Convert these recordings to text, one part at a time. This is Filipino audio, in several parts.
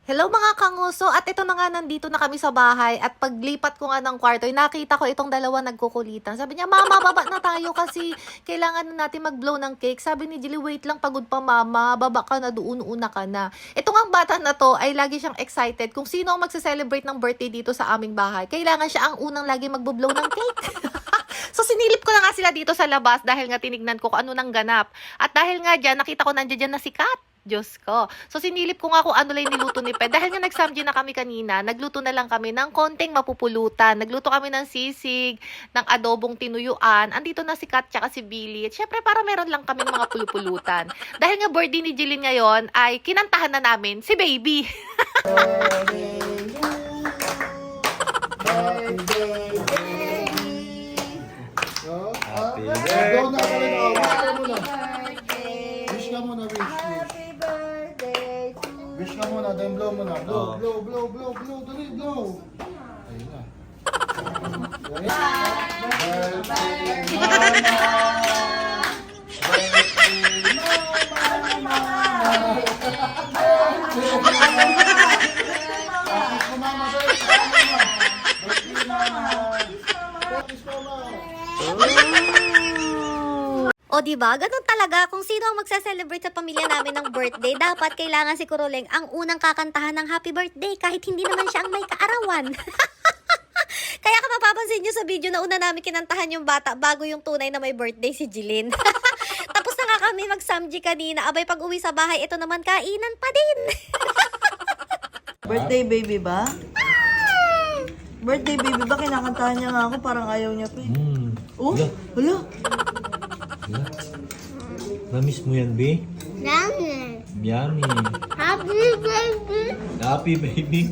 Hello mga kanguso, at ito na nga, nandito na kami sa bahay at paglipat ko nga ng kwarto, nakita ko itong dalawa nagkukulitan. Sabi niya, "Mama, baba na tayo kasi kailangan na natin mag-blow ng cake." Sabi ni Jilly, "Wait lang, pagod pa mama, baba ka na, doon una ka na." Ito nga bata na to ay lagi siyang excited kung sino ang magse-celebrate ng birthday dito sa aming bahay. Kailangan siya ang unang lagi magbo-blow ng cake. So sinilip ko na nga sila dito sa labas dahil nga tinignan ko kung ano nang ganap. At dahil nga dyan, nakita ko nandiyan na si Kat. Diyos ko. So, sinilip ko nga kung ano lang niluto ni Ped. Dahil nga nagsamji na kami kanina, nagluto na lang kami ng konting mapupulutan. Nagluto kami ng sisig, ng adobong tinuyuan. Andito na si Kat tsaka si Billy. At syempre, para meron lang kaming mga pulupulutan. Dahil nga birthday ni Jillian ngayon, ay kinantahan na namin si Baby. Wish ka muna, then blow muna. Blow, blow, blow, blow, blow, dali, blow. Ayun na. O diba, ganun talaga kung sino ang magse-celebrate sa pamilya namin ng birthday, dapat kailangan si Kuruleng ang unang kakantahan ng happy birthday kahit hindi naman siya ang may kaarawan. Kaya kung mapapansin nyo sa video na una namin kinantahan yung bata bago yung tunay na may birthday si Jilin. Tapos na nga kami mag-samji kanina, abay pag uwi sa bahay, ito naman kainan pa din. Birthday baby ba? Birthday baby ba? Kinakantahan niya nga ako, parang ayaw niya pa eh. Oh, hala. Namiss mo yan, B? Yummy. Yummy. Happy birthday. Happy, baby.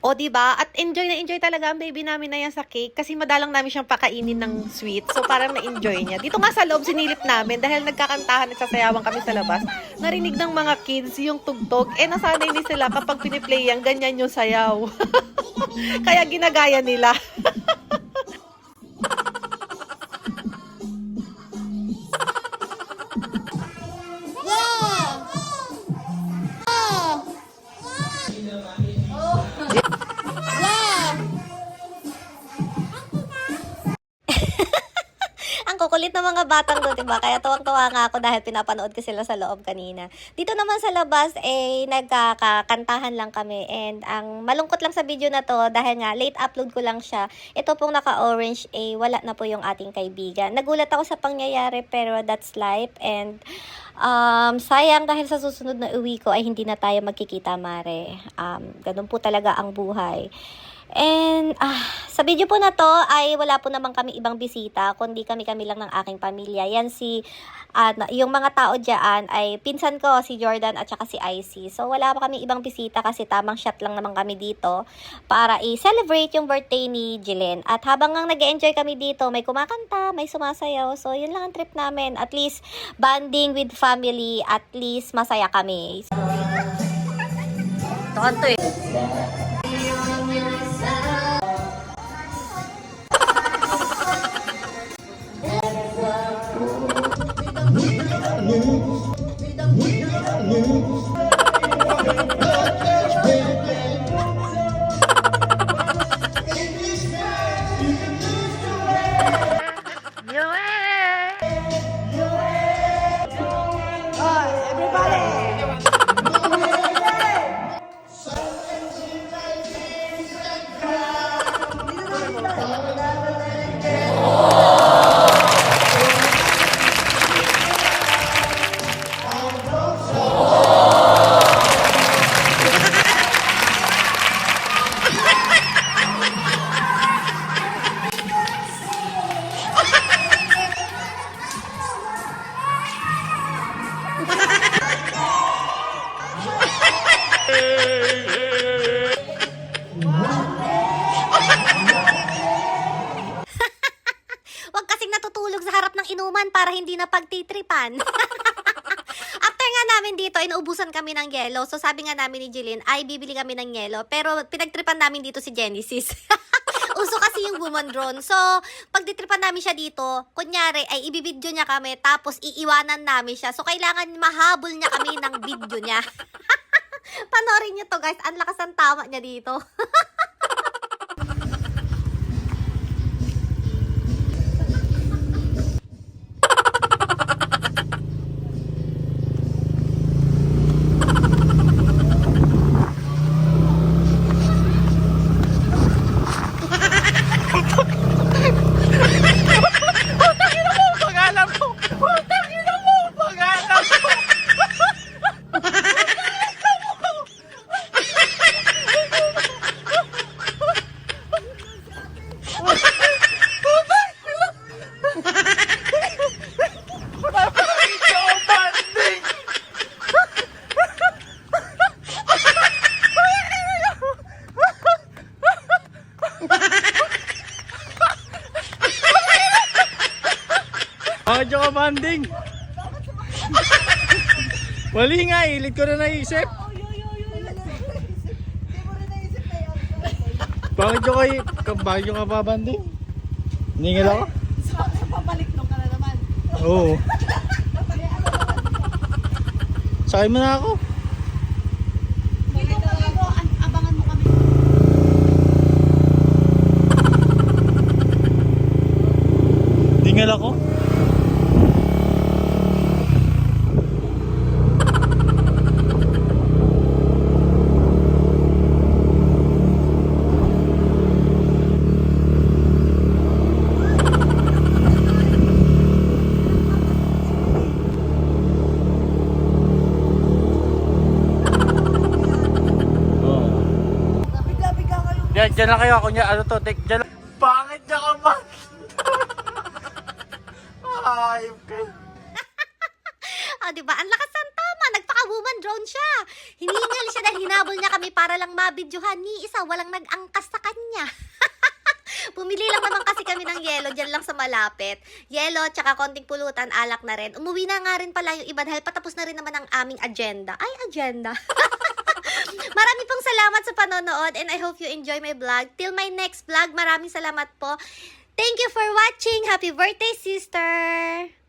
O diba? At enjoy na enjoy talaga ang baby namin na yan sa cake kasi madalang namin siyang pakainin ng sweet. So parang na-enjoy niya. Dito nga sa loob sinilip namin dahil nagkakantahan at sasayawan kami sa labas. Narinig ng mga kids yung tugtog. Nasanay din sila kapag piniplay yan, ganyan yung sayaw. Kaya ginagaya nila. Ang kukulit ng mga batang doon, diba? Kaya tuwang-tuwa nga ako dahil pinapanood ko sila sa loob kanina. Dito naman sa labas, nagkakakantahan lang kami. And ang malungkot lang sa video na to, dahil nga late upload ko lang siya, ito pong naka-orange, wala na po yung ating kaibigan. Nagulat ako sa pangyayari, pero that's life. And sayang dahil sa susunod na uwi ko ay hindi na tayo magkikita, Mare. Ganun po talaga ang buhay. And sa video po na to ay wala po naman kami ibang bisita, kundi kami lang ng aking pamilya. Yan yung mga tao dyan ay pinsan ko, si Jordan at saka si Icy. So wala pa kami ibang bisita kasi tamang shot lang naman kami dito para i-celebrate yung birthday ni Jillian. At habang nag-enjoy kami dito, may kumakanta, may sumasayaw. So yun lang ang trip namin. At least bonding with family, at least masaya kami. Tonto eh. Huwag kasing natutulog sa harap ng inuman para hindi na pagtitripan. After nga namin dito, inuubusan kami ng yelo. So sabi nga namin ni Jillian, ay bibili kami ng yelo. Pero pinagtripan namin dito si Genesis. Uso kasi yung woman drone. So, pag ditripan namin siya dito, kunyari, ay ibibidyo niya kami, tapos iiwanan namin siya. So, kailangan mahabol niya kami ng video niya. Panoorin nyo to guys, ang lakas ang tama niya dito. Bakit yung kabanding? Mali nga, ilit ko na naisip. Bakit yung kababanding? Ningil ako? Sa pabalik nung ka na naman. Oo. Sakay mo na ako. Dito kami mo, abangan mo kami. Ningil ako? Bigla-bigla kayo. Diyan lang kayo, kunya, ano to, diyan lang. Pangit niya ka man! Ayop kayo. Diba? Ang lakas ng tama. Nagpaka-woman drone siya. Hiningal siya dahil hinabol niya kami para lang mabidyohan. Ni isa, walang nag-angkas sa kanya. Pumili lang naman kasi kami ng yelo dyan lang sa malapit. Yelo, tsaka konting pulutan, alak na rin. Umuwi na nga rin pala yung iba dahil patapos na rin naman ang aming agenda. Ay, agenda. Marami pong salamat sa panonood and I hope you enjoy my vlog. Till my next vlog, maraming salamat po. Thank you for watching. Happy birthday, sister!